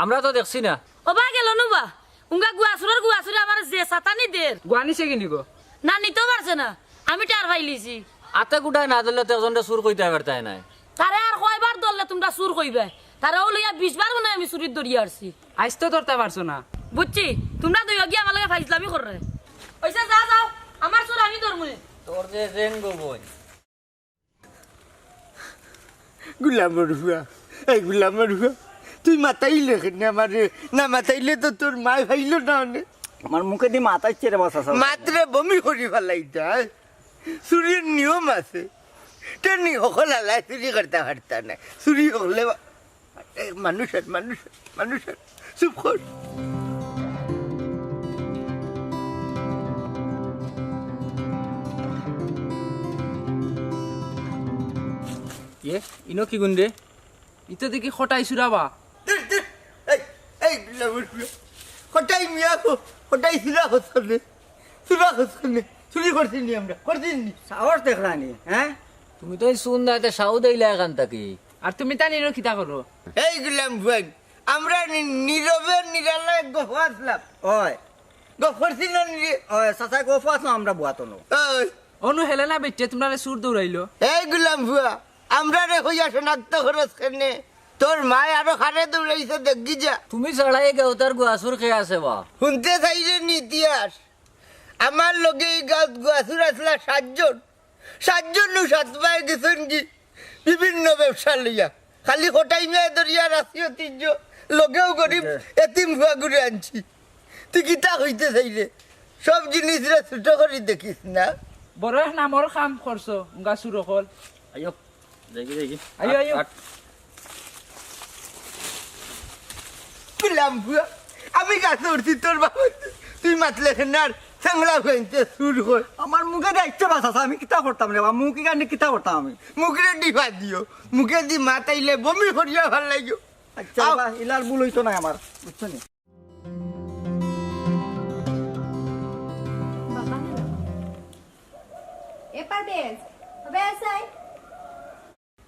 আমরা তো দেখছি না ওবা গেল নুবা উঙ্গা গুয়াসুরে আমার যে সাতানি দের গুয়ানিছে কিনি গো না নিতে পারছে না আমি টার ফাইলিছি আতে গুটাই না দিলে তো একজনটা সুর কইতে পারতাই নাই তারে আর কয়বার ধরলে তোমরা সুর কইবে তারে লইয়া 20 বার মনে আমি চুরির দড়িয়ে আসছি আইস তো ধরতে পারছো না বুঝছি তোমরা দুই গিয়ে আমার লগে ফাইজলামি করে ওইসা যা যাও আমার সুর আমি ধরমু তোর যে জেন গো বই গুলাম রুয়া এই গুলাম রুয়া তুই মাতাইলে না আমারে না মাতাইলে তো তোর মা ভাইলো না আমার মুখে দিয়ে মাথাচ্ছে রে বাসা মাত্রে বমি করি ফেলাইতা চুরির নিয়ম আছে তেমনি সকল আলাই চুরি করতে পারতা না চুরি হলে মানুষের মানুষের মানুষের চুপ কর এ ইনো কি গুন্দে ইতো দেখি খটাই সুরাবা এই গুলাম রুয়া হঠাই মিয়া হঠাই সুরা চুরি করছিনি আমরা করছিনি সাহস দেখলানি হ্যাঁ তুমি তো শুন না এটা সাউ দেইলা এখান থাকি আর তুমি তা নিরো খিতা করো এই গুলাম ভাই আমরা নীরবে নিরালয় গফাসলাম ওই গফরছি না ওই সাসাই গোফাস না আমরা বুয়াতো নো ওই অনু হেলেনা বেটে তোমরা সুর দৌড়াইলো এই গুলাম ভুয়া আমরা রে হইয়া শনাক্ত খরচ কেনে তোর মায় আরো খারে দৌড়াইছে দেখি যা তুমি চড়াই গেও তার গুয়াসুর খেয়ে আছে বা শুনতে চাইলে ইতিহাস আমার লগে এই গাছ গুয়াসুর আসলা 7 জন সাতবাই গেছেন কি বিভিন্ন ব্যবসা লইয়া খালি হটাই মেয়ে দরিয়া রাশি ঐতিহ্য লগেও গরিব এতিম ভুয়া ঘুরে আনছি তুই কিতা হইতে চাইলে সব জিনিসরা ছোট করে দেখিস না বড় নামর কাম করছো গাছুর হল আইও দেখি দেখি আইও আইও গুলাম ভুয়া আমি গাছে উঠছি তোর বাবা তুই মাতলে আর চাংলা হইতে সুর হয় আমার মুখে দেখতে বাসা আমি কিতা করতাম রে বা মুখে কানে কিতা করতাম আমি মুখে ডিভা দিও মুখে দি মাতাইলে বমি করিয়া ভাল লাগিও আচ্ছা বাবা ইলার ভুল হইতো না আমার বুঝছো নি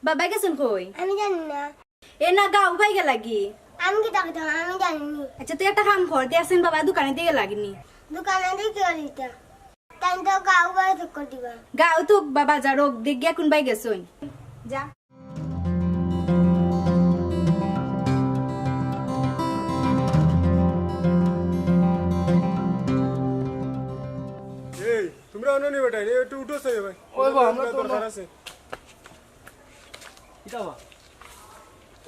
বাবা গেছেন কই আমি জানি না এ না গাও ভাই গে লাগি আমি কি ডাকতাম আমি জানিনি আচ্ছা তুই একটা কাম কর দেখছেন বাবা দোকানে দিয়ে লাগিনি দোকানে দিয়ে কি করিতা তাই তো গাও গাও ঠিক করে দিবা গাও তো বাবা যা রোগ দেখ গিয়া কোন ভাই গেছন যা এই তোমরা অননি বেটাই একটু উঠো সই ভাই ওই বা আমরা তো দরকার আছে কিতাবা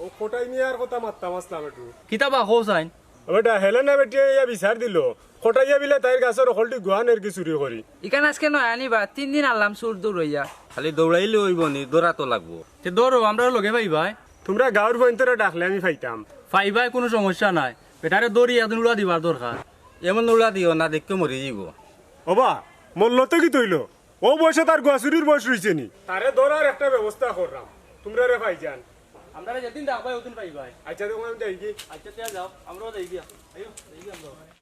ও কোটাই নিয়ে আর কথা মারতাম আসলাম একটু কিতাবা হোসাইন বেটা হেলেনা বেটিয়ে ইয়া বিচার দিল কোটাইয়া বিলে তাইর গাছের হলটি গুহানের কি চুরি করি ইকান আজকে নয় আনিবা 3 দিন আনলাম সুর দৌড়াইয়া খালি দৌড়াইলে হইব নি দৌড়া তো লাগবো তে দৌড়ো আমরা লগে ভাই তোমরা গাঁর পয়েন্টরে ডাকলে আমি ফাইতাম ভাই কোনো সমস্যা নাই বেটারে দৌড়ি একদিন উড়া দিবার দরকার এমন দৌড়া দিও না দেখতে মরে যাব ওবা মল্ল তো কি তৈল ও বয়সে তার গুয়াচুরির বয়স রয়েছে নি তারে ধরার একটা ব্যবস্থা করলাম তোমরা রে ভাই যান আমরা যেদিন ডাকবাই ওদিন ভাই আচ্ছা দেখো আমি যাই কি আচ্ছা তে যাও আমরাও যাই গিয়া আইও যাই গিয়া আমরা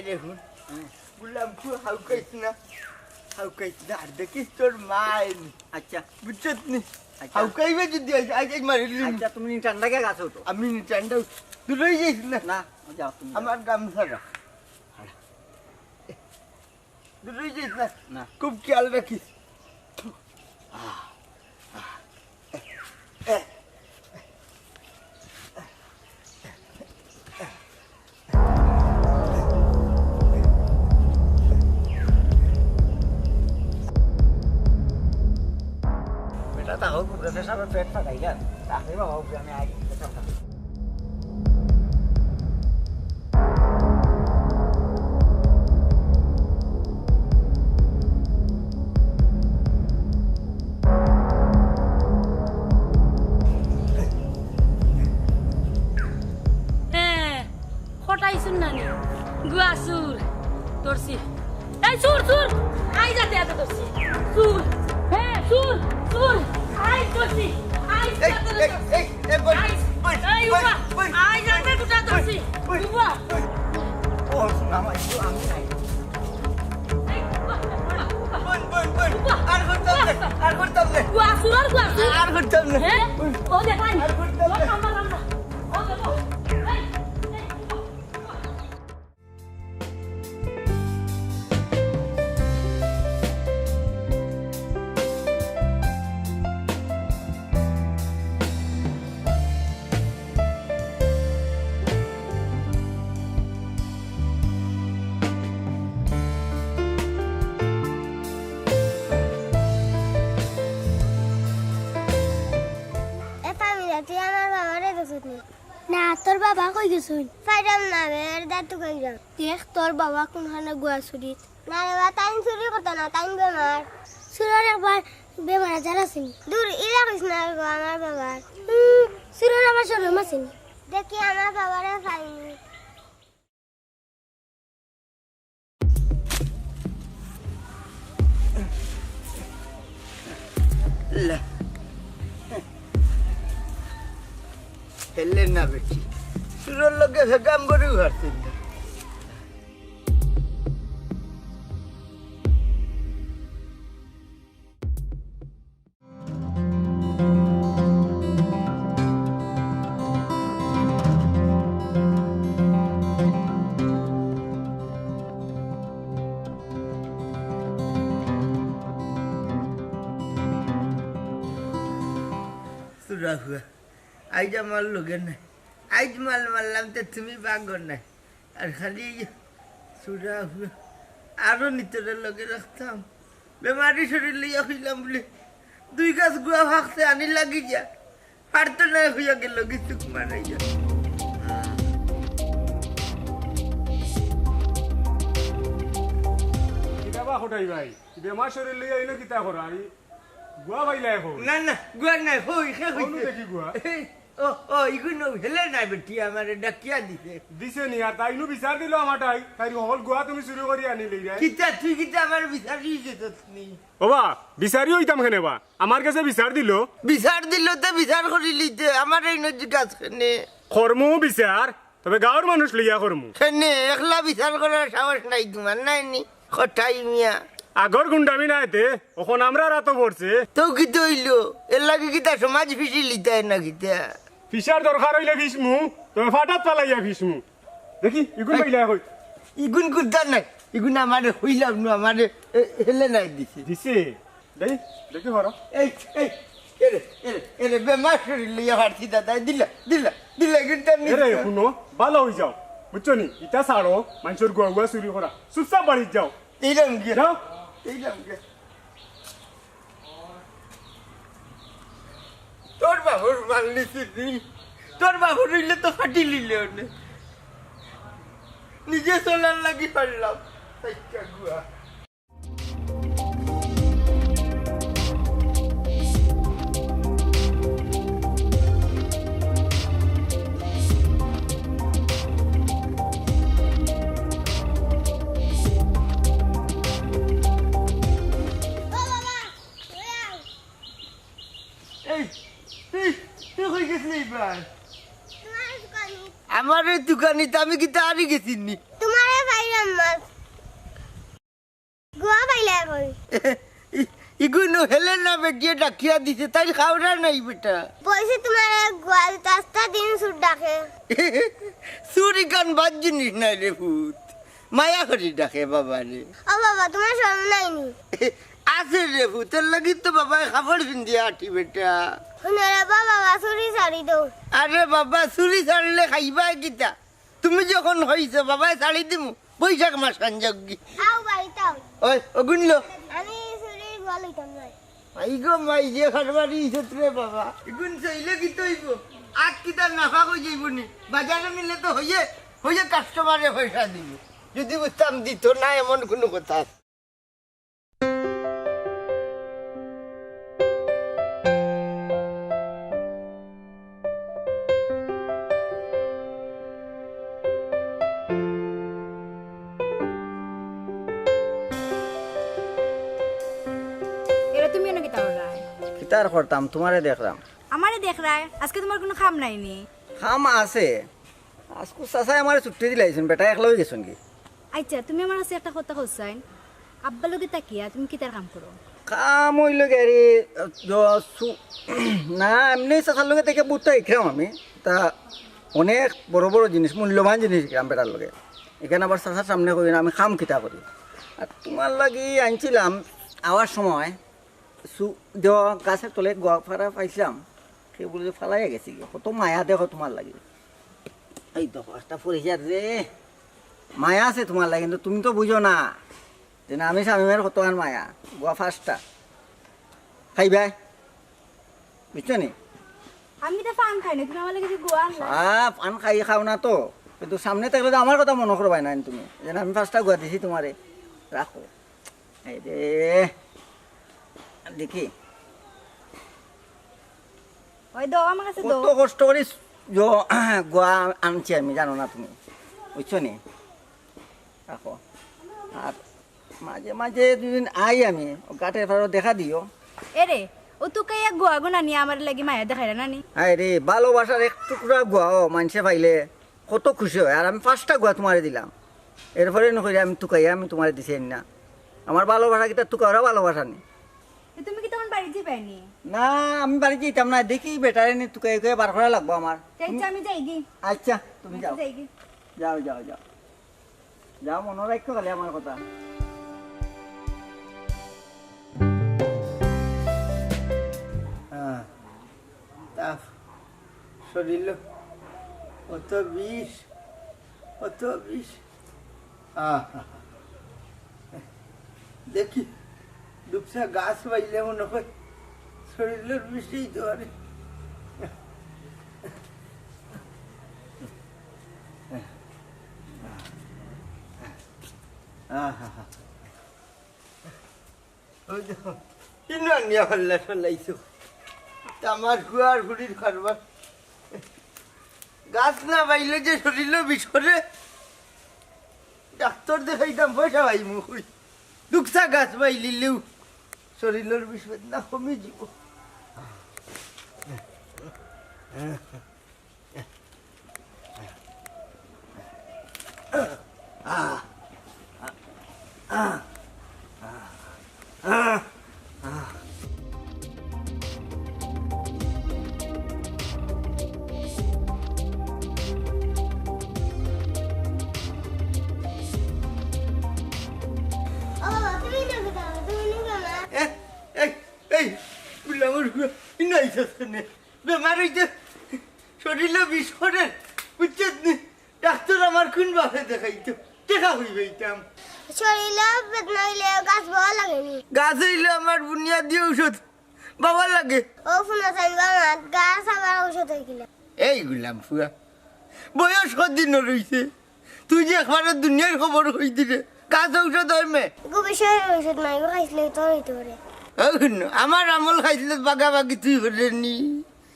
দেখুন গুলাম ভুয়া হাউকাইছি না আর দেখিস তোর মায় আচ্ছা বুঝছত নি হাউকাইবে যদি আজ মারিলি আচ্ছা তুমি ঠান্ডা কে গাছ তো আমি চান্ডা তুই যাইস না না যাও তুমি আমার গামছা রাখ তুই যাইস না না খুব খেয়াল রাখিস বেটা তাহলে কুকুরের সামনে পেট ফাটাইলেন তাকে বাবা উপরে আমি আগে হ্যাঁ হটাইছুন নানি গুয়া সুর তোরছি এই সুর সুর আই যাতে এত তোরছি সুর হ্যাঁ সুর সুর আই তোরছি আই যাতে তোরছি এই উবা আই যাতে কুটা তোরছি উবা ও শোনা আমার আমি নাই এই উবা আর করতাম না আর করতাম না গুয়া সুর আর করতাম না হ্যাঁ ও দেখাই আর করতাম না আমরা ও দেখো এই তুই আমার বাবারে দেখছিস না তোর বাবা কই গেছুন ফাইরাম না বের দাঁতু কই যাও দেখ তোর বাবা কোনখানে গুয়া চুরিত না রে বা তাইন চুরি করতো না তাইন বেমার চুরার একবার বেমার আজার আছিল দূর ইলা কইস না গো আমার বাবার চুরার আবার শরম আছিল দেখি আমার বাবারে ফাইনি লা হেললেন না বেটি সুরের লোকে ভেগাম করে ঘাটতেন না সুরা হুয়া আইজ আমার লোকের নাই আইজ মাল মারলাম তো তুমি বাগর নাই আর খালি সুরা হুয়া আরো নিতরের লোকে রাখতাম বেমারি শরীর লইয়া হইলাম বলে 2 গাছ গুয়া ভাগতে আনি লাগি যা আর তো না হইয়া গেল কিছু মারাই যা কিতা বা হঠাই ভাই বেমার শরীর লইয়া আইলো কিতা করা আই গুয়া বাইলা এখন না না গুয়া নাই হই খে কোন দেখি গুয়া ও ইগুনো হেলে নাই বেটি আমারে ডাকিয়া দিছে দিছে নি আর তাইনু বিচার দিল আমাটাই তাই হল গুয়া তুমি চুরি করি আনি লই যাই কিতা তুই কিতা আমার বিচারি যেতস নি ওবা বিচারি হইতাম কেনে বা আমার কাছে বিচার দিল বিচার দিল তো বিচার করি লিতে আমার এই নদী গাছ খেনে কর্মও বিচার তবে গাঁৱৰ মানুষ লইয়া কর্মু খেনে একলা বিচার করার সাহস নাই তোমার নাই নি খটাই মিয়া আগর গুন্ডামি নাইতে ওখন আমরা রাতো পড়ছে তো কি হইল এর লাগে কিতা সমাজ ফিসি লিতে না কিতা ফিসার দরকার হইলে ফিসমু তবে ফাটাত পালাইয়া ফিসমু দেখি ইগুন বাইলা কই ইগুন কুদ্দা নাই ইগুন আমারে হইলাম না আমারে হেলে নাই দিছে দিছে দেই দেখি হর এই এই এরে এরে এরে বেমার শরীর লইয়া হাঁটছি দাদা দিলা দিলা দিলা কিন্তু এরে শুনো ভালো হই যাও বুঝছো নি ইটা ছাড়ো মানুষের গুয়া গুয়া চুরি করা চুপচাপ বাড়িত যাও এইরকম গিয়া যাও এইরকম গিয়া তোর বাবুর মাল নিছি তোর বাবুর হইলে তো ফাটি লিলে ওনে নিজে চলার লাগি পারলাম গুয়া এই তুই তুই কই গেছিলি এবার তোমার দোকানি আমার দোকানিতে আমি কি তাড়ি গেছি নি তোমারে ফাইরাম মাছ গুয়া পাইলা কই ইগুনো হেলে না বেটিয়ে ডাকিয়া দিছে তাই খাওয়া নাই বেটা বলছি তোমারে গুয়া রাস্তা দিন সুর ডাকে চুরি কান বাদ জিনিস নাই রে ভূত মায়া করি ডাকে বাবা রে ও বাবা তোমার শরম নাইনি আছে রে ভূতের লাগি তো বাবাই খাবার পিন্দি আটি বেটা শুনে রে বাবা চুরি ছাড়ি দৌ আরে বাবা চুরি ছাড়লে খাইবা কিতা তুমি যখন হইছে বাবাই ছাড়ি দিমু বৈশাখ মাস কাঞ্জগি আও বাড়িতাও ওই অগুনল আমি চুরি গোয়া লইতাম না আই গো মাই যে খারবারি রে বাবা এগুন চাইলে কি তৈব আট কিতা নাফা কই যাইবনি বাজারে নিলে তো হইয়ে হইয়ে কাস্টমারে পয়সা দিব যদি বুঝতাম দিত না এমন কোনো কথা আছে। এরা তুমিও নাকি তাও রায় কিতার করতাম তোমারে দেখলাম আমারে দেখ রায় আজকে তোমার কোনো খাম নাইনি খাম আছে আজকু চাচাই আমার ছুটি দিলাইছেন বেটা একলা হয়ে গেছেন কি আচ্ছা তুমি আমার কাছে একটা কথা কইছাইন আব্বা লগে তাকিয়া তুমি কি তার কাম করো কাম হইল গাড়ি না এমনি চাচার লগে থেকে বুটটা ইখরাম আমি তা অনেক বড় বড় জিনিস মূল্যবান জিনিস ইখরাম বেটার লগে এখানে আবার চাচার সামনে করি না আমি খাম কিতা করি আর তোমার লাগি আনছিলাম আওয়ার সময় দেওয়া গাছের তলে গোয়া ফাড়া পাইছিলাম সেগুলো যে ফালাই গেছি কত মায়া দেখো তোমার লাগি এই তো পাঁচটা পরিষ্কার রে মায়া আছে তোমার লাগে কিন্তু তুমি তো বুঝো না যে না আমি স্বামীমের কত আর মায়া গোয়া ফার্স্টটা খাইবাই বুঝছো নি আমি তো পান খাই না তুমি আমার লাগে যে গোয়া আনলা পান খাই খাও না তো কিন্তু সামনে থাকলে তো আমার কথা মনে করবাই না তুমি যেন আমি ফার্স্টটা গোয়া দিছি তোমারে রাখো এই রে দেখি ওই দাও আমার কাছে দাও কত কষ্ট করে গোয়া আনছি আমি জানো না তুমি বুঝছো নি রাখো আর মাঝে মাঝে দুদিন আই আমি গাটের ফাড়ো দেখা দিও এরে ও তো কাইয়া গোয়া গো নানি আমার লাগি মায়া দেখাই না নানি হায় রে ভালোবাসার এক টুকরা গোয়া মানুষে পাইলে কত খুশি হয় আর আমি পাঁচটা গোয়া তোমারে দিলাম এরপরে নকরি আমি তুকাইয়া আমি তোমারে দিছি না আমার ভালোবাসা কিতা তুকাওরা ভালোবাসা নি তো তুমি কি তখন বাড়ি যাইনি না আমি বাড়ি যেতাম না দেখি বেটারে নি তুকাই করে বার করা লাগবো আমার আচ্ছা আমি যাই গি আচ্ছা তুমি যাও যাই গি যাও যাও যাও যাও মনে রাখো খালি আমার কথা শরীর অত বিষ অত বিষ দেখি দুপসা গাছ বাইলে মনে হয় শরীরের বিষেই তো আরে আমার কুয়ার গুড়ির খারবার গাছ না বাইলে যে শরীরে বিষ করে ডাক্তার দেখাইতাম পয়সা পাই মুখ দুঃখা গাছ বাইলিলেও শরীরের বিষ না কমে যাব ও বাবা তুমি নাকি দাও তুমি নাকি মা বেমার হইতে শরীরে বিষ করে বুঝছেন ডাক্তার আমার কোন বাপে দেখাইতো দেখা হইবাইতাম শরীরে বেদনা হইলে গাছ ভালো লাগেনি গাছ হইলে আমার বুনিয়াদি ঔষধ বাবা লাগে ও ফোনা চাইবা না গাছ আবার ঔষধ হয়ে গেলে এই গুলাম ফুয়া বয়স কদিন রইছে তুই যে একবারে দুনিয়ার খবর হই দিলে গাছ ঔষধ হয় মে গো বিষয় ঔষধ নাই গো খাইলে তো হইতে পারে আমার আমল খাইলে বাগাবাগি তুই হলে নি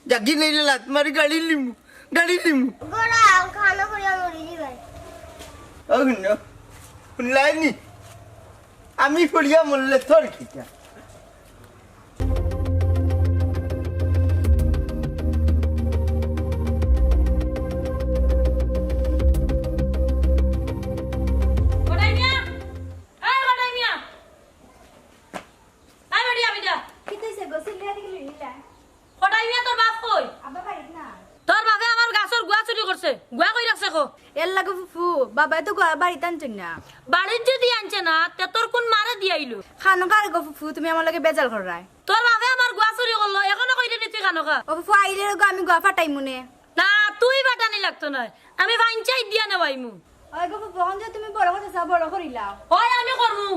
জাগি নাইলে লাত মারি গাড়ি লিমু গোড়া খানা করে মরে যাবে শুনলাইনি আমি পড়িয়া মরলে তোর খিতা কোটাই মিয়া এই কোটাই মিয়া আই বাড়ি আবি যা কি কইছে গোসল লিয়া দিলি লিলা কোটাই মিয়া তোর বাপ কই আব্বা বাড়ি না তোর বাপে আমার গাছর গুয়া চুরি করছে গুয়া কই রাখছে কো এর লাগো ফুফু বাবাই তো বাড়িতে আনছেন না। বাড়ির যদি আনছে না তে তোর কোন মারে দিয়ে আইলো? খানো কার গো ফুফু, তুমি আমার লগে বেজাল করাই। তোর বাবা আমার গুয়া চুরি করলো, এখনো কইলে নি তুই খানো খা? ও ফুফু আইলে গো আমি গোয়া ফাটাই মনে। না তুই বাটানি লাগতো না, আমি ভাইঞ্চাই দিয়া নেবাইমু। ওই গো ফুফু এখন যে তুমি বড় কথা বড় করিলাও। ওই আমি করমু।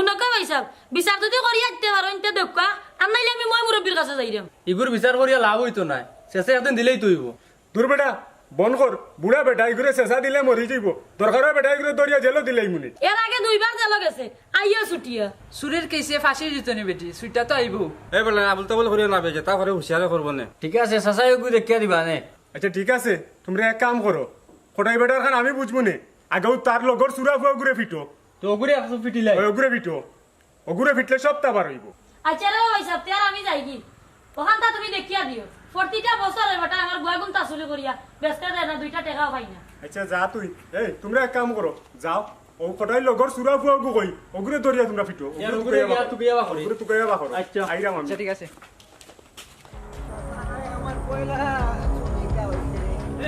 শুনকা ভাইসাব, বিচার যদি করি আইতে পারো ইনতে দেখা, আর নাইলে আমি মই মুরব্বির কাছে যাইরাম। ইগুর বিচার করিয়া লাভ হইতো না, শেষে একদিন দিলেই তুইব। দূর বেটা বন কর, বুড়া বেটা এগুলো চেঁচা দিলে মরি যাইব, দরকার হয় বেটা এগুলো দরিয়া জেলও দিলেই মুনি। এর আগে 2 বার জেল গেছে, আইয়া ছুটিয়া। চুরির কেসে ফাঁসি দিত নি বেটি, সুইটা তো আইব। এই বলে আবুল তাবুল করিয়া না বেজে তা করে হুঁশিয়ারে করবো না। ঠিক আছে, চাচাই ওগু দেখিয়া দিবা নে। আচ্ছা ঠিক আছে, তোমরা এক কাম করো, খোটাই বেটার খান আমি বুঝবো নে, আগেও তার লগর চুরা ফুয়া ঘুরে ফিটো, তো ওগুরে একশো ফিটিলাই। ওই ঘুরে ফিটো, ওগুরে ফিটলে সব তাবার হইব। আচ্ছা রে ভাইসাব, তে আর আমি যাই কি? ওখানটা তুমি দেখিয়া দিও। প্রতিটা বছর বেটা আমার গুয়া গুণ তাসুলি করিয়া বেচতে দেয় না, 2টা টাকাও পাই না। আচ্ছা যা তুই, এই তোমরা এক কাম করো, যাও ও খোটাই লগর চুরা ফুয়া গু কই, ওগুরে দরিয়া তোমরা ফিটো, ওগুরে গিয়া তুকিয়া বা করি। ওগুরে তুকাইয়া বাকর। আচ্ছা আইরাম আমি। আচ্ছা ঠিক আছে। আমার পয়লা এটা হইছে রে।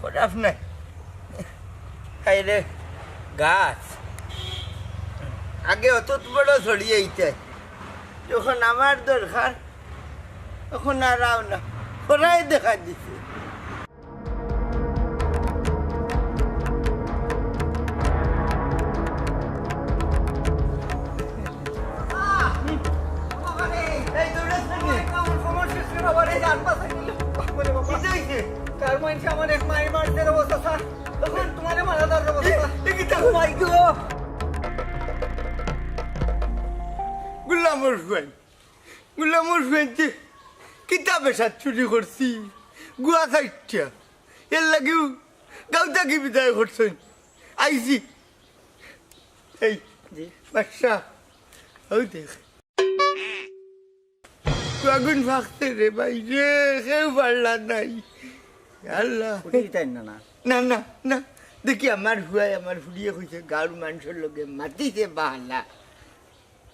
খরাপ নাই খাইলে গাছ আগে অত বড় ছড়িয়ে এইতে, যখন আমার দরকার তখন আর আও না, খরাই দেখা দিছে। এই দৌড়াচ্ছ নি? কি হইছে? তার মধ্যে আমার এক মাই মারতে অবস্থা স্যার, তখন তোমার মারা দেওয়ার অবস্থা। মাই গো গুলামর হুয়েন কিতাবে সাত চুরি করছি, গুয়া সাইটটা এর লাগেও গাউতা কি বিদায় করছেন আইসি। এই বাচ্চা ওই দেখ আগুন ফাঁকতে রে ভাই রে, কেউ পারলা নাই। আল্লাহ উঠিতাই না না না না না, দেখি আমার হুয়াই আমার ফুড়িয়ে কইছে গাঁর মানুষের লগে মাতিছে বাহালা।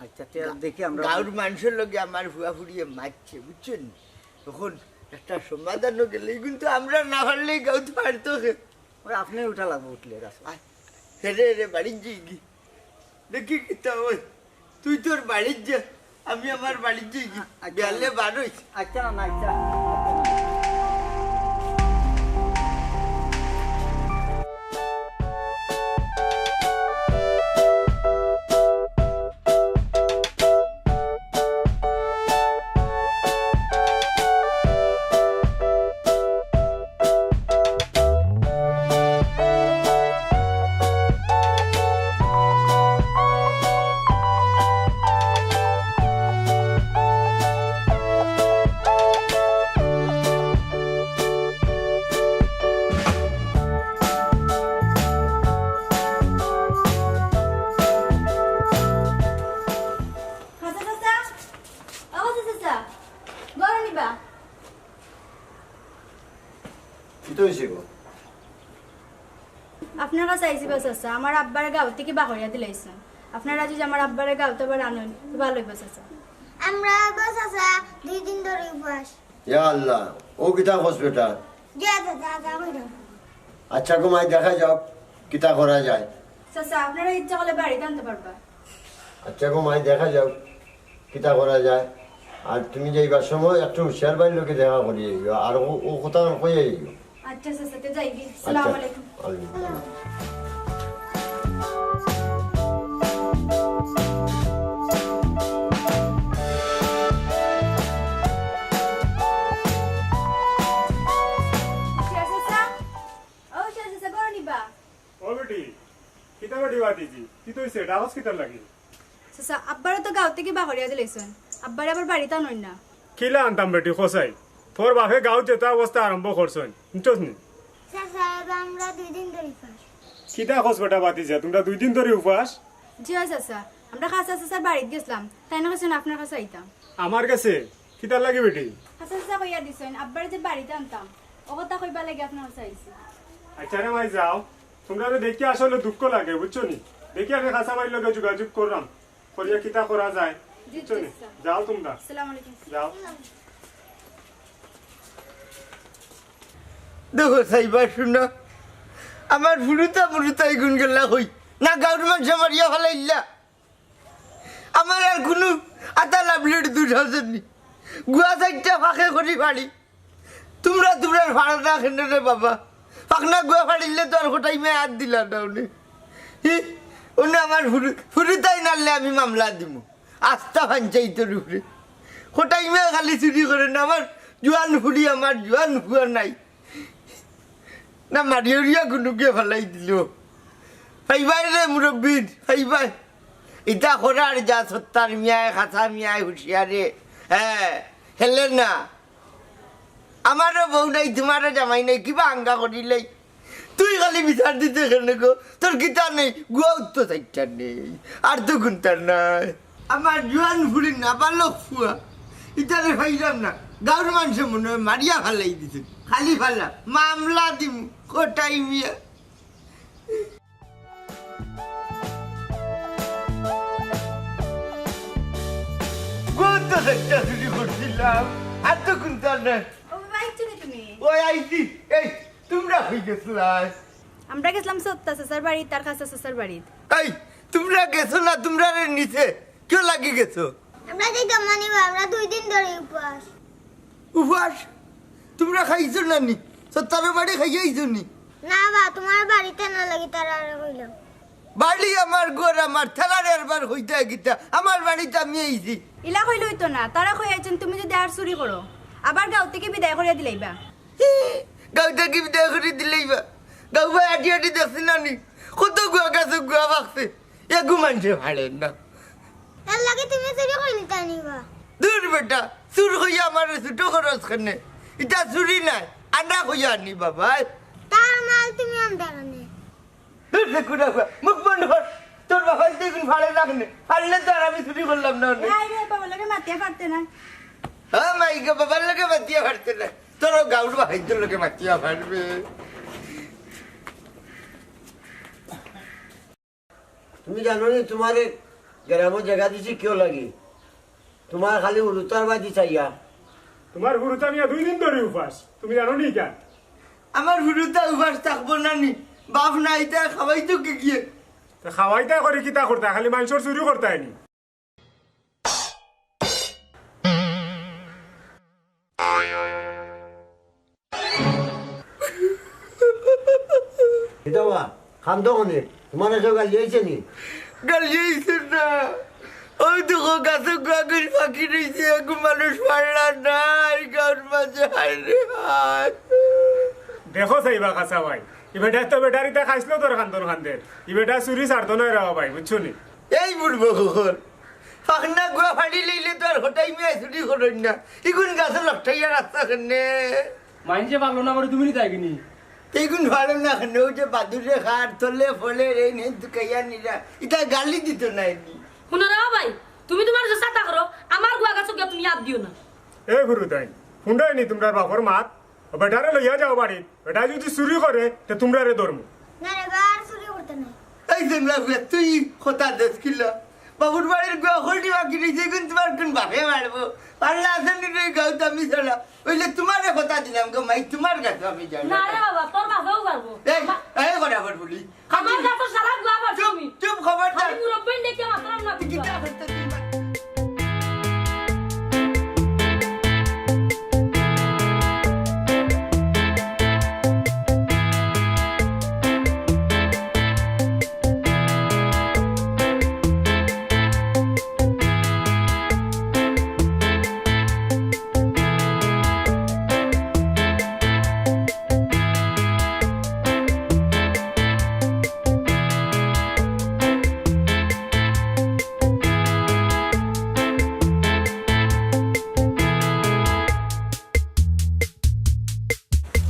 আচ্ছা দেখি আমরা গাঁর মানুষের লগে আমার হুয়া ফুড়িয়ে মারছে, বুঝছেন? তখন একটা সমাধানও গেলে কিন্তু আমরা না পারলেই গাঁত পারতো। ওই আপনি উঠা লাগবো, উঠলে হেরে রে বাড়ির যাই গি, দেখি কিতা ওই তুই তোর বাড়ির যা, আমি আমার বাড়ির যাই গি, গেলে বারোই। আচ্ছা না আচ্ছা আপনারা চাইছি বাস আছে আমার আব্বার গাঁও থেকে বাহরিয়া দিলাইছেন। আপনারা যদি আমার আব্বারে গাঁও তো আবার আনেন তো ভালো হইব চাচা। আমরা বস আছে 2 দিন ধরে উপবাস। ইয়া আল্লাহ, ও কিতা হসপিটাল। যা দাদা কইরা আচ্ছা ঘুমাই দেখা যাও কিতা করা যায়। চাচা আপনারা ইচ্ছা করলে বাড়িতে আনতে পারবা। আচ্ছা গো মাই দেখা যাও কিতা করা যায়। আর তুমি যাইবার সময় একটু হুশিয়ার বাড়ির লোকে দেখা করিয়ে আইও আর ও কথা কইয়ে আইও। আচ্ছা চাচা তে যাইবি। আসসালামু আলাইকুম। চাচা ও চাচা করো নিবা। ও বেটি কিতা বেটি বাতিছি কি তো হইছে ডাবস কিতা লাগি চাচা আব্বারে তো গাঁও থেকে বাহরিয়া দিলাইছেন, আব্বারে আবার বাড়িতে আনইন না। কিলা আনতাম বেটি খসাই তোর বাপে গাঁও যেতে অবস্থা আরম্ভ করছেন বুঝছস নি চাচা আমরা 2 দিন ধরে পাস কিতা খস বেটা বাতিছে তোমরা 2 দিন ধরে উপাস জি চাচা আমরা খাসা চাচার বাড়িতে গেছিলাম, তাই না কেছেন আপনার কাছে আইতাম। আমার কাছে কিতা লাগে বেটি খাসা চাচা কইয়া দিছেন আব্বারে যে বাড়িতে আনতাম ও কথা কইবা লাগে আপনার কাছে আইছি। আচ্ছা রে মাই যাও তোমরা দেখি আসলে দুঃখ লাগে বুঝছো নি দেখি আমি খাসা বাড়ির লোকে যোগাযোগ করলাম করিয়া কিতা করা যায় বুঝছো নি যাও তোমরা আসসালামু আলাইকুম। যাও দেখো সাইবা শুনো আমার ফুরুতাই গুণ গেলা হই না গাঁর মানুষ মারিয়া ফেলাইলা আমার আর কোনো আতা লাভলেট দুধ হসেননি গুয়া চারটা ফাঁকে করি ফাড়ি তোমরা ফাড়া না খেলে রে বাবা ফাঁকনা গুয়া ফাড়িলে তো আর কোটাই মেয়ে হাত দিলা না উনি উনি আমার ফুরুতাই নাড়লে আমি মামলা দিব আস্থা পঞ্চায়েতের উপরে কোটাই মেয়ে খালি চুরি করে না আমার জোয়ান ফুরি আমার জোয়ান ফুয়া নাই না মারিয়া গুনুকে ফেলাই দিল ফাইবাই রে মুরব্বীর ফাইবাই ইটা করার যা সত্তার মিয়ায় খাসা মিয়ায় হুঁশিয়ারে হ্যাঁ হেলে না আমারও বউ নাই তোমারও জামাই নাই কিবা আঙ্গা করিলেই তুই খালি বিচার দিতে কেন গো তোর গীতা নেই গুয়া উত্তর চাইটার নেই আর তো গুনতার নাই আমার জোয়ান ফুরি না বালক ফুয়া ইটারে ফাইলাম না গাঁর মানুষের মনে হয় মারিয়া ফেলাই দিছে খালি ফেলা মামলা দিম কোটাই মিয়া কত একটা চুরি করছিলাম আর তো কুন্তার না ও বাইক চুরি তুমি? ওই আইছি এই তোমরা হয়ে গেছিলাম আমরা গেছিলাম সত্তা চাচার বাড়ি তার খাসা চাচার বাড়ি। এই তোমরা গেছো না তোমরা নিচে কেউ লাগি গেছো আমরা যাইতাম মানিব আমরা 2 দিন ধরে উপবাস উপবাস তোমরা খাইছো না নি সত্তার বাড়ি খাইয়াইছো নি না বা তোমার বাড়িতে না লাগি তারা কইলাম বাড়ি আমার ঘর আমার ঠেলারে একবার হইতে গিতা আমার বাড়িতে আমি আইছি ইলা কইল হইতো না, তারা কই আইছেন তুমি যদি আর চুরি করো আবার গাঁও থেকে বিদায় করিয়া দিলাইবা। গাঁও থেকে বিদায় করে দিলেই বা গাঁও ভাই আটি দেখছি না নি কত গুয়া গাছে গুয়া বাকছে এগু মানুষে ভাড়েন না তার লাগে তুমি চুরি কইনি তানিবা দূর বেটা চুর হইয়া আমার ছোট খরচ খানে এটা চুরি নাই আন্ডা হইয়া আনি বাবা তার মাল তুমি আনতে কানে দূর দেখু না মুখ বন্ধ কর তোর বাবা দেখুন ভাড়ে লাগনে ফাড়লে তো আর আমি চুরি করলাম না এই রে বাবা লাগে মাটিয়া পারতে না। হ্যাঁ মাইকা বাবার লোকে মাতিয়া ফাড়তে না তোর গাউর ভাইদের লোকে মাতিয়া ফাড়বে তুমি জানো নি তোমার গ্রামের জায়গা দিছি কেউ লাগি তোমার খালি উলুতার বাজি চাইয়া তোমার গুরুতা মিয়া 2 দিন ধরে উপাস তুমি জানো নি কেন আমার ফুরুতা উপাস থাকবো না নি বাপ নাই তা খাওয়াই তো কে গিয়ে তা খাওয়াইতা করে কিতা করতা খালি মানুষের চুরি করতাই নি এটা বা খান তো কোনে তোমার এসব গালি হয়েছে নি গালিয়েছে না ওই দেখো গাছে গাগির ফাঁকি রয়েছে এখন মানুষ পারলা না এই গাঁর মাঝে হায় রে হায় দেখো চাইবা কাঁচা ভাই ই বেটা তো বেটারিটা খাইছিল তোর খানদের ই বেটা চুরি ছাড়তো না রে ভাই বুঝছো নি এই বুড়বো কখন ফাঁকনা গুয়া ফাড়ি লইলে তো আর হঠাই মেয়ে ছুটি করেন না ইগুন গাছে লকটাইয়া রাস্তা কেনে মাইনছে পাগলো না করে তুমি নি তাই কিনি এইগুন ভালো না কেনে ওই যে বাদুরে খাট তলে ফলে রে নেই তো কাইয়া নিরা এটা গালি দিত না এমনি শুনো রে ভাই তুমি তোমার যে চাটা করো আমার গুয়া গাছ তুমি ইয়াদ দিও না। এ গুরুদাই শুনডাই নি তোমরা বাপর মাত ও বেটারে লইয়া যাও বাড়ি বেটা যদি চুরি করে তে তোমরা রে ধর্ম না রে বার চুরি করতে নাই এই জংলা তুই কথা দেশ কিলা বাবুর বাড়ির গুয়া হলটি বাকি রয়েছে কিন্তু তোমার কোন বাপে মারবো পারলে আসেন গাঁত আমি ছাড়া ওইলে তোমার কথা দিলাম গো মাই তোমার কাছে আমি যাই না রে বাবা তোর বাবাও পারবো এই বরাবর বলি আমার কাছে সারা গুয়া পারছো চুপ তুমি চুপ খবরদার খালি মুরব্বি দেখে মাত্রাম না কিতা করতে তুমি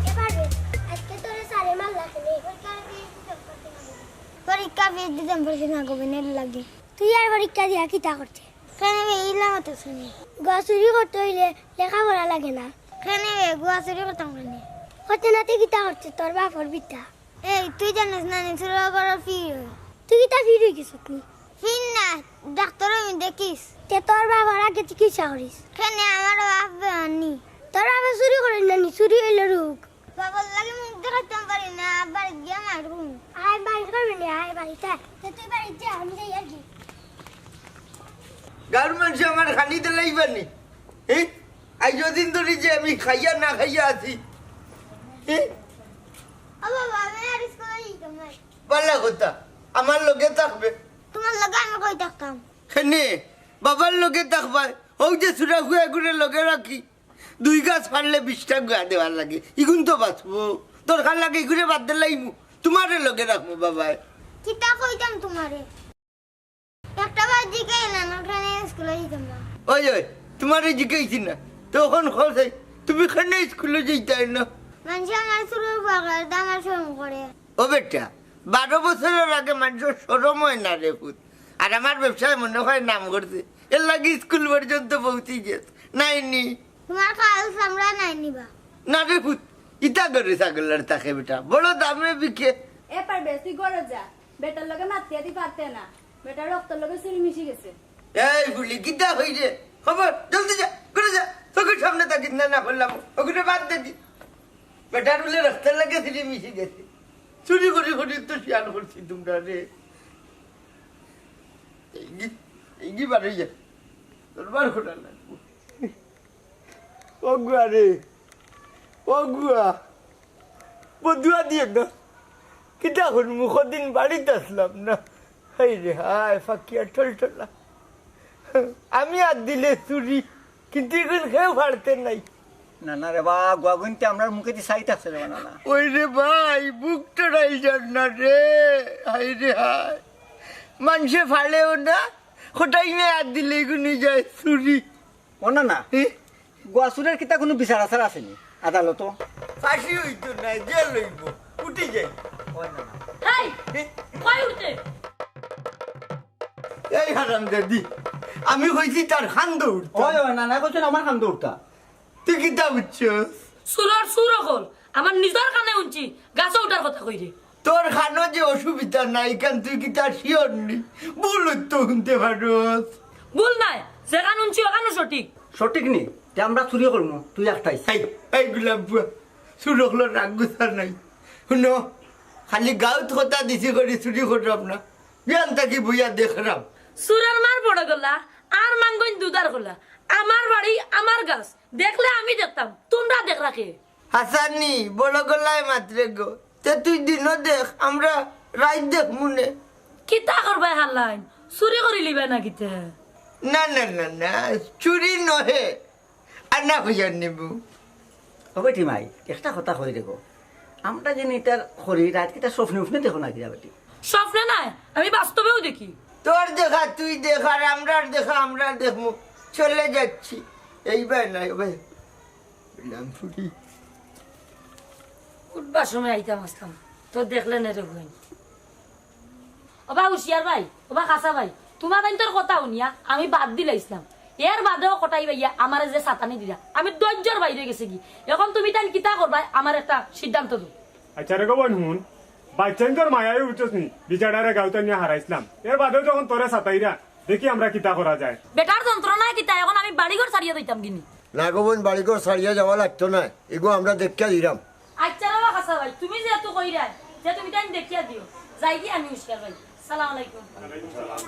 এবারে আজকে তোরে সারে মাল লাগনি পরীক্ষা ফিস দিতাম পরীক্ষা না গোবিনের লাগে তুই আর পরীক্ষা দিয়া কিতা করছে কেন এইলা হতো শুনি গোয়া চুরি করতে হইলে লেখাপড়া লাগে না কেন গোয়া চুরি করতাম কেন হতে নাতে কিতা করছে তোর বাপর বিদ্যা এই তুই জানিস না চুরি করার ফি তুই কিতা ফি হয়ে গেছ তুই ফিন না ডাক্তার আমি দেখিস তে তোর বাবার আগে চিকিৎসা করিস কেন আমার বাপ আনি তোর বাবা চুরি করেন না চুরি হইল রোগ বাবার লাগে মুখ দেখাতাম পারি না বাড়ি গিয়ে মারুম আয় বাড়ি করবি না আয় বাড়িতে তুই বাড়িতে আমি যাই আর কি গার মানুষ আমার খানি দিলাইবানি হ্যাঁ আজ দিন ধরে যে আমি খাইয়া না খাইয়া আছি হ্যাঁ ও বাবা আমি আর স্কুলে যাইতাম না পাল্লা কথা আমার লগে থাকবে তোমার লগে আমি কই থাকতাম হেনে বাবার লগে থাকবা ওই যে সুরা গুয়া করে লগে রাখি 2 গাছ ফাড়লে 20টা গুয়া দেওয়ার লাগে ইগুন তো বাঁচবো দরকার লাগে ইগুনে বাদ দিলাইমু তোমারে লগে রাখবো বাবাই কিতা কইতাম তোমারে একটা বার দিকে এলাম ওখানে স্কুলে যাইতাম না ওই ওই তোমারে জিজ্ঞাসি না তখন খোঁজে তুমি কেন স্কুলে যাইতাই না মানুষ আমার শুরু বাগার আমার শরম করে ও বেটা 12 বছরের আগে মানুষের সরম হয় না রে পুত আর আমার ব্যবসায় মনে হয় নাম করছে এর লাগে স্কুল পর্যন্ত পৌঁছে গেছে নাইনি তোমার কাল সামরা নাই নিবা না রে পুত ইটা করে ছাগলের তাকে বেটা বড় দামে বিকে এ পারবে তুই গড়ে যা বেটার লগে মাতিয়া দি পারতে না বেটার রক্তর লগে চুরি মিশে গেছে এই বলি কিটা হইছে খবর জলদি যা করে যা তোকে সামনে তাকিস না না করলাম ওখানে বাদ দে দি বেটার বলে রাস্তার লাগে সিঁড়ি মিশে গেছে চুরি করে করে তো শিয়াল করছি তোমরা রে এই বাড়ি যা তোর বার খোটা লাগবো ও গুয়া রে ও গুয়া বদুয়া দিয়ে না কিটা হল মুখ দিন বাড়িতে আসলাম না হাই রে হায় ফাঁকিয়া ঠলঠলা আমি আর দিলে চুরি কিন্তু এখন খেয়ে ফাড়তে নাই না না রে বা গোয়াগুনতে আমরা মুখে দিয়ে সাইতে আসছে রে না ওই রে ভাই বুকটা নাই যান না রে হাই রে হায় মানুষে ফাড়েও না কোটাই মেয়ে আর দিলে এগুনি যায় চুরি ও না না গোয়াসুরের কিতা কোনো বিচার আচার আসেনি আদালত ফাঁসি হইতো না জেল হইব উঠি যাই হেই কই উঠে এই হারাম দাদি আমি হয়েছি তার খান্দ উঠতো ওই না না কইছেন আমার কাম দৌড়তা তুই কিতা বুঝছস সুরর সুর হল আমার নিজের কানে উঞ্চি গাছে উঠার কথা কই রে তোর খানো যে অসুবিধা নাই কারণ তুই কি তার শিওর নি ভুল তো শুনতে পারস ভুল নাই যেখান উঞ্চি ওখানে সঠিক সঠিক নি তে আমরা চুরি করবো তুই একটাই এই গোলাপ বুয়া সুরকলো রাগ গুছা নাই শুনো খালি গাঁত কথা দিছি করে চুরি করলাম না বিয়ান থাকি বইয়া দেখলাম সুরের মার পড়ে গলা আর মাঙ্গন দুদার গলা আমার বাড়ি আমার গাছ দেখলে আমি দেখতাম তোমরা দেখ রাখে হাসানি বড় গলায় মাত্রে গো তে তুই দিনও দেখ আমরা রাত দেখ মনে কিতা করবাই হারলাইন চুরি করি লিবে না কিতে না না না না চুরি নহে আর না হইয়া নেব হবে ঠিমাই একটা কথা কই দেখো আমরা যে এটার করি রাত কিটা স্বপ্নে উঠনে দেখো না কি বেটি স্বপ্নে নাই আমি বাস্তবেও দেখি তোর দেখা তুই দেখ আর আমরার দেখা আমরা দেখবো চলে যাচ্ছি এইবার নাই ভাই বললাম ছুটি উঠবার সময় আইতাম আসতাম তো দেখলে না রে ভাই ওবা হুশিয়ার ভাই ওবা কাঁচা ভাই তোমার তাই তোর কথা শুনিয়া আমি বাদ দিলাইছিলাম এর বাদেও কটাই ভাইয়া আমার যে সাতানি দিলা আমি ধৈর্যের বাইরে গেছে কি এখন তুমি তাই কিতা করবা আমার একটা সিদ্ধান্ত দাও আচ্ছা রে গোবন হুন বাচ্চান তোর মায়াই উঠছস নি বিচারারে গাউতা নিয়ে হারাইছিলাম এর বাদেও যখন তোরে সাতাইরা দেখি আমরা কিতা করা যায়। বেটার যন্ত্রণায় কিতা এখন আমি বাড়িঘর ছাড়িয়ে দিতাম কিনি। না গো বোন বাড়িঘর ছাড়িয়ে যাওয়া লাগতো না, এগো আমরা দেখিয়া দিলাম। আচ্ছা বাবা খাসা ভাই তুমি যেহেতু কইরা যে তুমি টাইম দেখিয়া দিও যাই কি আমি উস্কার ভাই। সালাম আলাইকুম। ওয়ালাইকুম সালাম।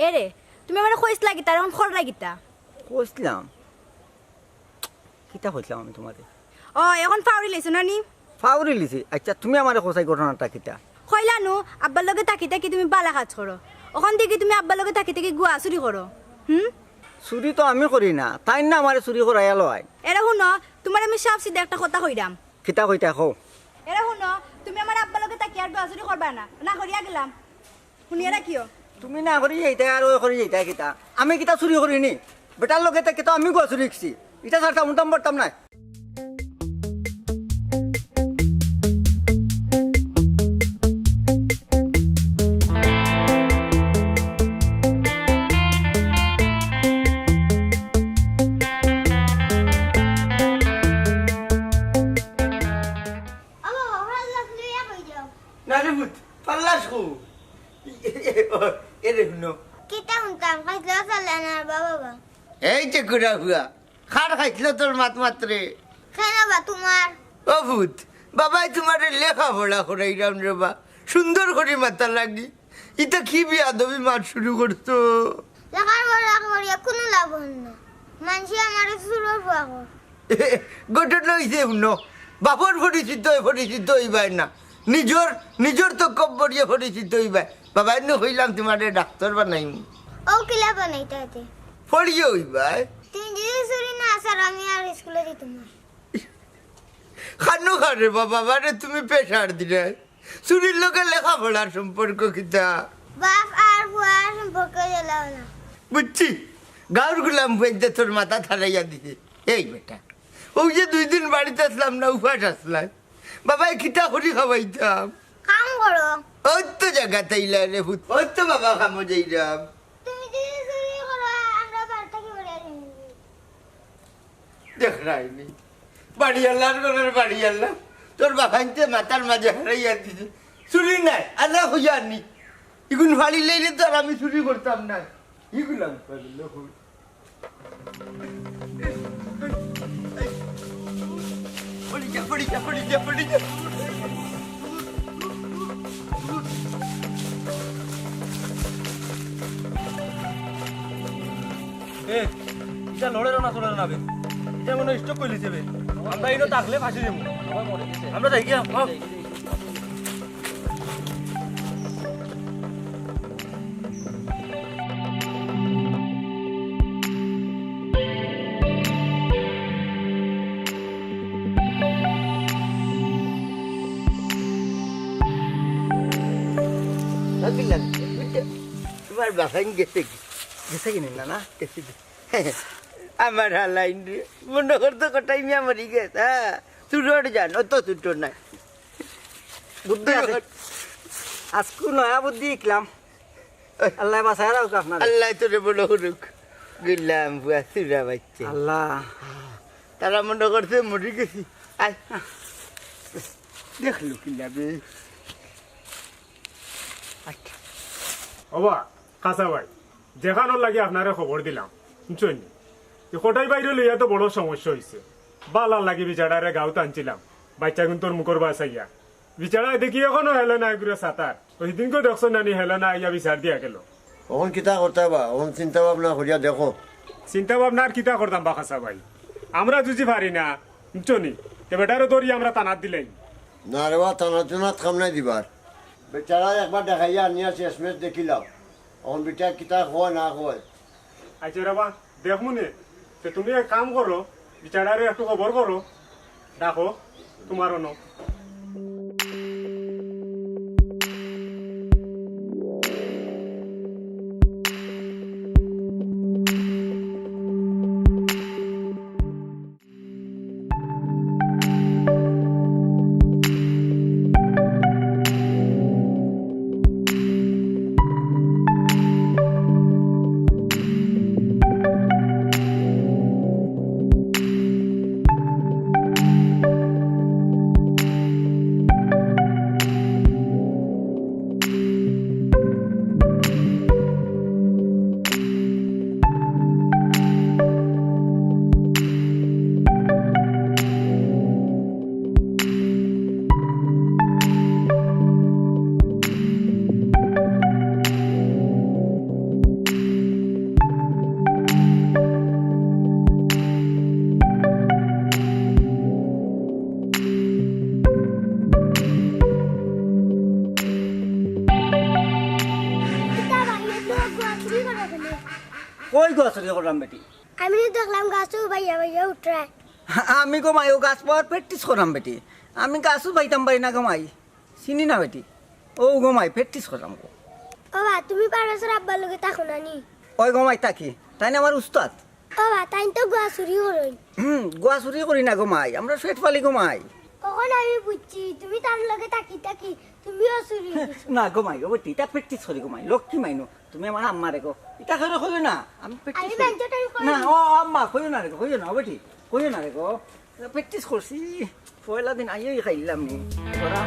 এরে তুমি আমার কইস লাগিতা এখন খর লাগিতা কইছিলাম কিতা কইছিলাম আমি তোমারে? ও এখন ফাউরি লাইছো না নি ফাউরি লিছি। আচ্ছা তুমি আমার কোথায় ঘটনাটা কিতা কইলানো আব্বার লগে থাকি থাকি তুমি বালা কাজ করো, ওখান থেকে তুমি আব্বার লগে থাকি থাকি গুয়া চুরি করো। চুরি তো আমি করি না, তাই না আমার চুরি করাইয়া লয়। এরা শুনো তোমার আমি সাফ সিধা একটা কথা কইরাম। কিতা কইতা কও? এরা শুনো তুমি আমার আব্বার লগে থাকি আর গুয়া চুরি করবা না, না করিয়া গেলাম শুনিয়া রাখিও। তুমি না করি যাইতা আর ওই করি যাইতা কিতা? আমি কিতা চুরি করিনি? বেটার লগে থাকি তো আমি গুয়া চুরি শিখছি, এটা ছাড়তাম উঠাম পড়তাম না। আমার হঠাৎ লাগলে কই যাও না রে ভূত পাল্লাস কো এ রে হুনো কিতা হুনতাম খাইলে চলে না বাবা এই যে কুড়া হুয়া খার খাইছিল তোর মাত মাত্রে কেন বা তোমার ও ভূত বাবাই তোমার লেখাপড়া করাইলাম রে বা সুন্দর করে মাথা লাগি এটা কি বিয়াদবি মাত শুরু করতো লাগার বড় করিয়া কোনো লাভ হল না মানুষ আমার সুরর বুয়া কর ঘটনা হইছে শুনো বাপর পরিচিত হইবাই না নিজর তো কব্বরিয়ে পরিচিত হইবাই বাবাই নো হইলাম তোমার ডাক্তার বানাইম ও কিলা বানাইতে হতে পড়িয়ে হইবাই তুমি যদি চুরি না আসার আমি আর স্কুলে দিতাম না খানো খারে বাবা মানে তুমি পেশার দিলে চুরির লোকে লেখাপড়ার সম্পর্ক কিতা বাপ আর বুয়ার সম্পর্ক জ্বালাও না বুঝছি গাঁর গুলাম বইতে তোর মাথা থারাইয়া দিছে এই বেটা ওই যে 2 দিন বাড়িতে আসলাম না উপাস আসলাম বাবাই খিটা করি খাওয়াইতাম কাম করো ওই তো জায়গা তাইলা রে ভূত ওই তো বাবা খামো যাইরাম তুমি যদি চুরি করো আমরা বাড়ি থেকে বেরিয়ে যাই দেখ রাইনি বাড়ি আল্লাহর ঘরের বাড়ি আল্লাহ তোর বাবাইতে মাথার মাঝে হারাইয়া দিছে চুরি নাই আল্লাহ হইয়া নি ইগুন ফাড়ি লইলে তো আর আমি চুরি করতাম না ইগুলাম পারলো পড়ি যা এ এটা লড়েরও না চলেরও না বে, এটা মনে স্টক করে লিছে বে। আমরা ইনো থাকলে ফাঁসি দেবো, আমরা যাই গিয়া তোমার বাসাই গেছে গেছে কিনি না না আমার হালাইন রে মনে করতো কটাই মিয়া মরি গেছে হ্যাঁ চুটোর যান অত চুটো নাই বুদ্ধি আছে আজকু নয়া বুদ্ধি ইকলাম আল্লাহ বাসায় রাখুক আপনার। আল্লাহ তোরে বড় হরুক গেলাম বুয়া চুরা বাচ্চা আল্লাহ তারা মনে করছে মরি গেছি আয় দেখলো কি যাবে ওবা কাঁচা ভাই যেখানোর লাগে আপনারা খবর দিলাম বুঝছেন কোটাই বাইরে লইয়া তো বড় সমস্যা হয়েছে বালার লাগি বিচারারে গাঁত আনছিলাম বাচ্চা কিন্তু মুখর বাসাইয়া বিচারা দেখি এখনো হেলো না এগুলো সাঁতার ওই দিনকে দেখছো নানি হেলো না ইয়া বিচার দিয়া গেল ওখান কিতা করতে বা ওখান চিন্তা ভাবনা করিয়া দেখো চিন্তা ভাবনা আর কিতা করতাম বা কাঁচা ভাই আমরা যদি পারি না বুঝছো নি তে বেটারে ধরি আমরা তানাত দিলাই না রে বা টানাত কাম নাই দিবার বেচারা একবার দেখাইয়া আনিয়া শেষমেশ দেখিলাম এখন বেটা কিতা হয় না হয় আচ্ছা রাবা দেখ মনে তে তুমি এক কাম করো বিচারারে একটু খবর করো ডাকো তোমারও ন কই গছরে করলাম বেটি আমি দেখলাম গাছও ভাইয়া ভাইয়া উঠরায় আমি গমাই ও গাছ পাওয়ার প্র্যাকটিস করাম বেটি আমি গাছও পাইতাম পারি না গমাই চিনি না বেটি ও গমাই প্র্যাকটিস করলাম গো বাবা তুমি পারসর আব্বার লগে থাকো না নি ওই গমাই তাকি তাই না আমার উস্তাদ বাবা তাই তো গোয়া চুরি করই গোয়া চুরি করি না গমাই আমরা পেট পালি গমাই কখন আমি বুঝছি তুমি তার লগে থাকি থাকি তুমিও চুরি না গমাই ও বেটি এটা প্র্যাকটিস করি গমাই লক্ষ্মী মাইনো তুমি আমার আম্মা রেখো এটা করে কইও না আমি প্র্যাকটিস আমি ব্যাংকটাই করি না ও আম্মা কইও না রেখো কইও না ও বেটি কইও না রেখো প্র্যাকটিস করছি পয়লা দিন আইই খাইলাম নি ওরা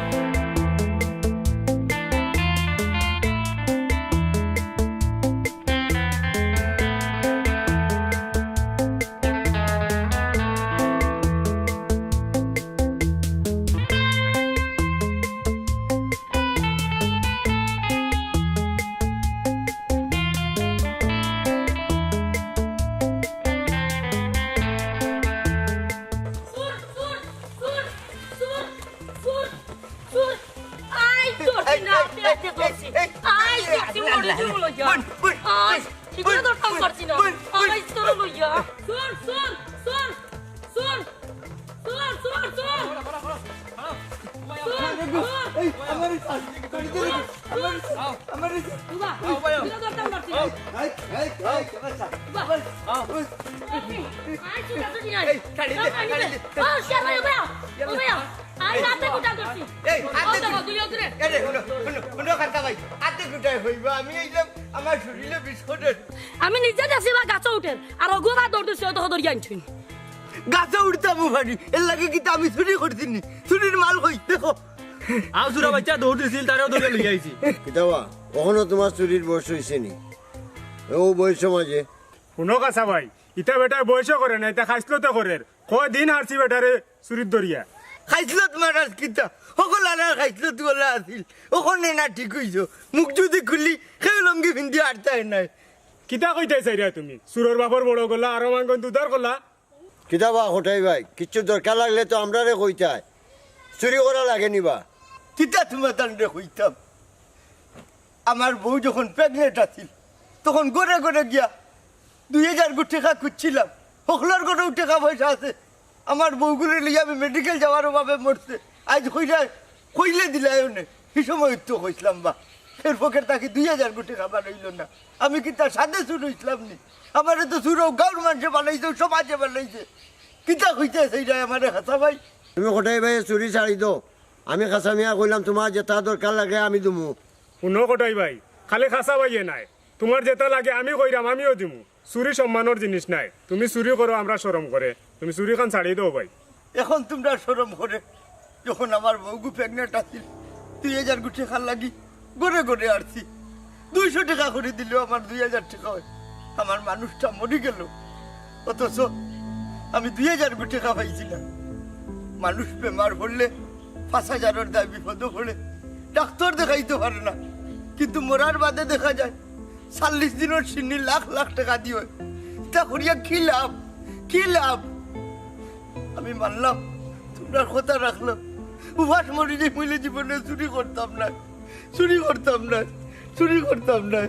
আমি নিজে দেখছি বা গাছ উঠেন আর গোবা দৌড় দিচ্ছে ধরি আনছি গাছে উঠতাম ভারি এর লাগে কিন্তু আমি চুরি করছিনি চুরির মাল কই দেখো আও সুরা বাচ্চা দৌড় দিছিল তারেও ধরে লই আইছি কিতাবা কখনো তোমার চুরির বয়স হয়েছে নি ও বয়স মাঝে শুনো কাছা ভাই ইটা বেটার বয়স করে না এটা খাইছিল তো করে কয় দিন হারছি বেটারে চুরির দরিয়া খাইছিল তোমার আজ কিতা সকল আনার খাইছিল তুলা আছিল ওখানে না ঠিক হইছো মুখ যদি খুলি সেই লঙ্গি পিন্ধি আটতাই নাই কিতা কইতে চাইরা তুমি সুরর বাপর বড় গলা আর মাঙ্গন দুধার গলা কিতাবা হোটাই ভাই কিচ্ছু দরকার লাগলে তো আমরা রে কইতাই চুরি করা লাগে নিবা কিতা তোমার তান্ডে হইতাম আমার বউ যখন প্রেগনেন্ট আছিল তখন গড়ে গড়ে গিয়া 2000 টাকা খুঁজছিলাম সকলের গড়েও টাকা পয়সা আছে আমার বউগুলো লিয়ে আমি মেডিকেল যাওয়ার অভাবে মরছে আজ কইলে দিলাই নে সেই সময় তো কইছিলাম বা এর পকেট তাকে 2000 টাকা বানাইল না আমি কি তার সাথে শুরু হইছিলাম নি আমার তো শুরু গাঁর মানুষে বানাইছে সমাজে বানাইছে কিতা হইতে সেইটাই আমার হাসা ভাই তুমি হোটাই ভাই চুরি ছাড়ি দো আমি খাসা মিয়া কইলাম তোমার যেটা দরকার লাগে আমি দুমু শুনো কটাই ভাই খালি খাসা ভাইয়ে নাই তোমার যেটা লাগে আমি কইরাম আমিও দিমু চুরি সম্মানের জিনিস নাই তুমি চুরি করো আমরা শরম করে তুমি চুরি খান ছাড়িয়ে দাও ভাই এখন তোমরা শরম করে যখন আমার বউগু প্রেগনেন্ট আছিল 2000 টাকা লাগি গড়ে গড়ে আসছি 200 টাকা করে দিল আমার 2000 টাকা হয় আমার মানুষটা মরে গেল অথচ আমি 2000 টাকা পাইছিলাম মানুষ বেমার পড়লে 5000 দায় বিপদ পড়ে ডাক্তার দেখাইতে পারে না কিন্তু মরার বাদে দেখা যায় 40 দিনের সিন্নি লাখ লাখ টাকা দিয়ে তা করিয়া কি লাভ আমি মানলাম আপনার কথা রাখলাম উপাস মরি যে মূল্য জীবনে চুরি করতাম না চুরি করতাম না চুরি করতাম না